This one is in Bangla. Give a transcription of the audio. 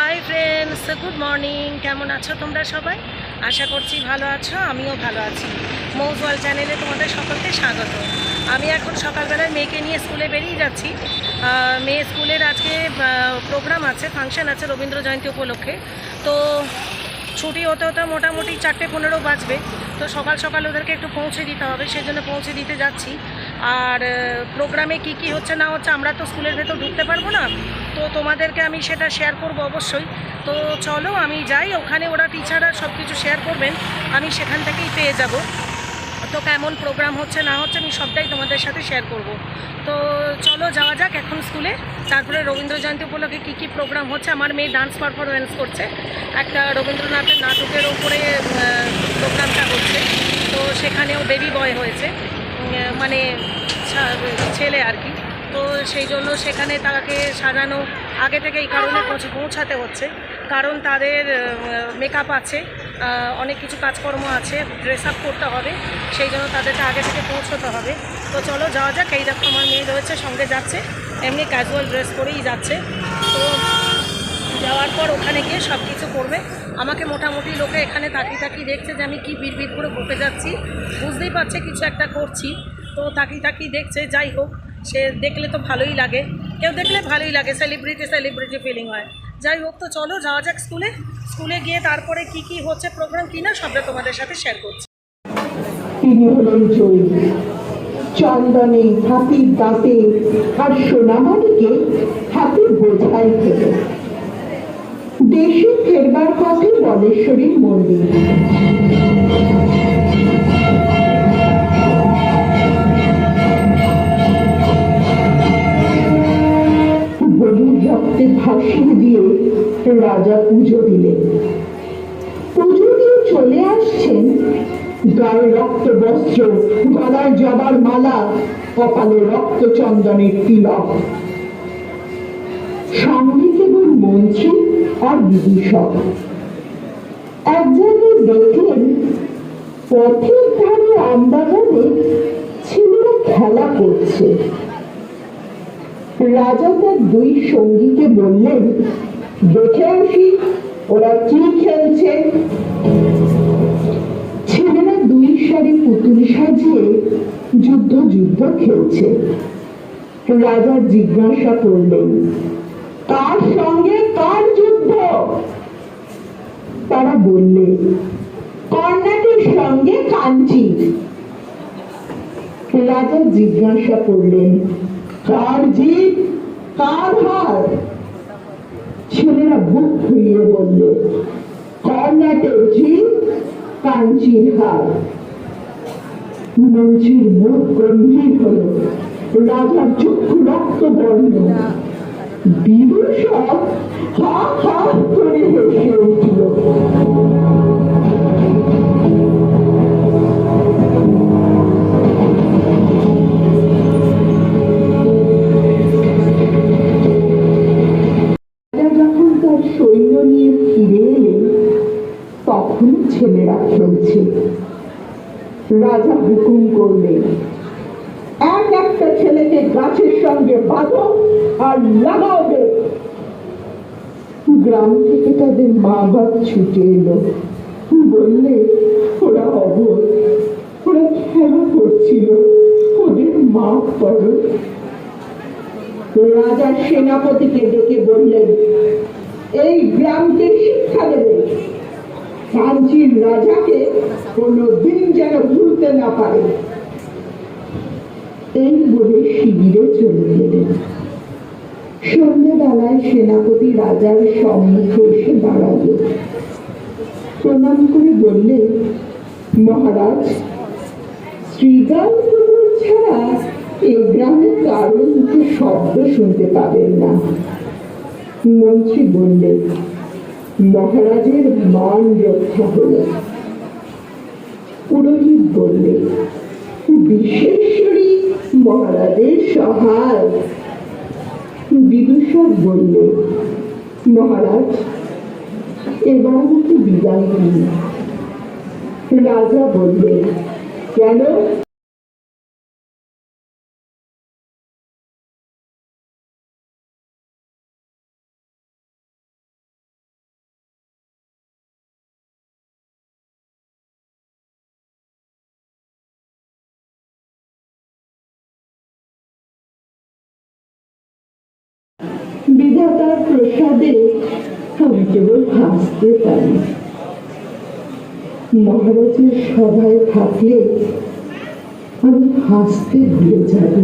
Hi friends, good morning. কেমন আছো তোমরা সবাই? আশা করছি ভালো আছো, আমিও ভালো আছি। মৌজ ওয়ার্ল্ড চ্যানেলে তোমাদের সকলকে স্বাগত। আমি এখন সকালবেলায় মেয়েকে নিয়ে স্কুলে বেরিয়ে যাচ্ছি। মেয়ে স্কুলের আজকে প্রোগ্রাম আছে, ফাংশন আছে রবীন্দ্র জয়ন্তী উপলক্ষে। তো ছুটি হতে হতে মোটামুটি 4:15 বাজবে। তো সকাল সকাল ওদেরকে একটু পৌঁছে দিতে হবে, সেজন্য পৌঁছে দিতে যাচ্ছি। আর প্রোগ্রামে কি কি হচ্ছে না হচ্ছে আমরা তো স্কুলের ভেতর ঢুকতে পারবো না, তো তোমাদেরকে আমি সেটা শেয়ার করব অবশ্যই। তো চলো আমি যাই, ওখানে ওরা টিচাররা সব কিছু শেয়ার করবেন, আমি সেখান থেকেই পেয়ে যাব। তো কেমন প্রোগ্রাম হচ্ছে না হচ্ছে আমি সবটাই তোমাদের সাথে শেয়ার করব। তো চলো যাওয়া যাক এখন স্কুলে। তারপরে রবীন্দ্র জয়ন্তী উপলক্ষে কী কী প্রোগ্রাম হচ্ছে, আমার মেয়ে ডান্স পারফরমেন্স করছে, একটা রবীন্দ্রনাথের নাটকের ওপরে প্রোগ্রামটা হচ্ছে। তো সেখানেও বেবি বয় হয়েছে, মানে ছেলে আর কি। তো সেই জন্য সেখানে তাকে সাজানো আগে থেকে এই কারণে পৌঁছাতে হচ্ছে, কারণ তাদের মেকআপ আছে, অনেক কিছু কাজকর্ম আছে, ড্রেস আপ করতে হবে, সেই জন্য তাদেরকে আগে থেকে পৌঁছতে হবে। তো চলো যাওয়া যাক। এই দেখো আমার মেয়ে রয়েছে, সঙ্গে যাচ্ছে, এমনি ক্যাজুয়াল ড্রেস পরেই যাচ্ছে। তো যাওয়ার পর ওখানে গিয়ে সব কিছু করবে। আমাকে মোটামুটি লোকে এখানে তাকিয়ে দেখছে যে আমি কি বিড় করে বকে যাচ্ছি, বুঝতেই পারছে কিছু একটা করছি। তো তাকিয়ে দেখছে। যাই হোক, সে দেখলে তো ভালোই লাগে, কেউ দেখলে ভালোই লাগে, সেলিব্রিটি ফিলিং হয়। যাই হোক, তো চলো যাওয়া যাক স্কুলে গিয়ে তারপরে কি কি হচ্ছে প্রোগ্রাম কিনা সবটা তোমাদের সাথে শেয়ার করছি। তিনি হলেন জয়ী, চন্দনে হাতির দাঁতে আর সোনামানিকে হাতির বোঝাই ফেলে। দেশে ফেরবার পথে বলেশ্বরীর মন্দির। বলির রক্তে ভাসিয়ে দিয়ে রাজা পুজো দিলেন। পুজো দিয়ে চলে আসছেন, গায়ে রক্ত বস্ত্র, গলায় জবার মালা, কপালে রক্ত চন্দনের তিলক। সঙ্গে কেবল মন্ত্রী আর বিদূষক। এক জায়গায় দেখলেন পথের ধারে আমবাগানে ছেলেরা খেলা করছে। রাজা তার দুই সঙ্গীকে বললেন, দেখে আসি ওরা কি খেলছে। ছেলেরা দুই সারি পুতুল সাজিয়ে যুদ্ধ খেলছে। রাজা জিজ্ঞাসা করলেন, কার সঙ্গে কার যুদ্ধ? তারা বললে, কর্ণাটের সঙ্গে কাঞ্চির। রাজা জিজ্ঞাসা করলেন, কার জিত কার হার? ছেলেরা বুক ফুলিয়ে বলল, কর্ণাটের জিত কাঞ্চির হার। মন্ত্রীর মুখ গম্ভীর হল, রাজার চক্ষু রক্ত বর্ণ। বিদূষক হা হা করে হেসে উঠল। যখন তার সৈন্য নিয়ে ফিরে এলেন, তখন ছেলেরা খেলছে। রাজা হুকুম করলেন, একটা ছেলেকে গাছের সঙ্গে বাঁধো আর লাগাও। গ্রাম থেকে তাদের মা বাপ ছুটে এলো, বললে ওরা অবধ, ওরা খেলা করছিল, ওদের মাফ করো। রাজা সেনাপতিকে ডেকে বললেন, এই গ্রামকে শিক্ষা দেবে, কাঞ্চির রাজাকে কোনদিন যেন ভুলতে না পারে। এই বলে শিবিরে চলে গেলেন। সন্ধ্যেবেলায় সেনাপতি রাজার সম্মুখে এসে দাঁড়াল, প্রণাম করে বললে, মহারাজ, শ্রীগাল ছাড়া এ গ্রামে কারো মুখে শব্দ শুনতে পাবেন না। মন্ত্রী বললেন, মহারাজের মান রক্ষা হল। পুরোহিত বললে, বিশেষরী মহারাজের সহায়। বিদূষক বললে, মহারাজ, এবার আমাকে বিদায় দিন। রাজা বললেন, কেন? বিধাতার প্রসাদে আমি কেবল হাসতে পারি। মহারাজের সভায় থাকলে আমি হাসতে ভুলে যাব।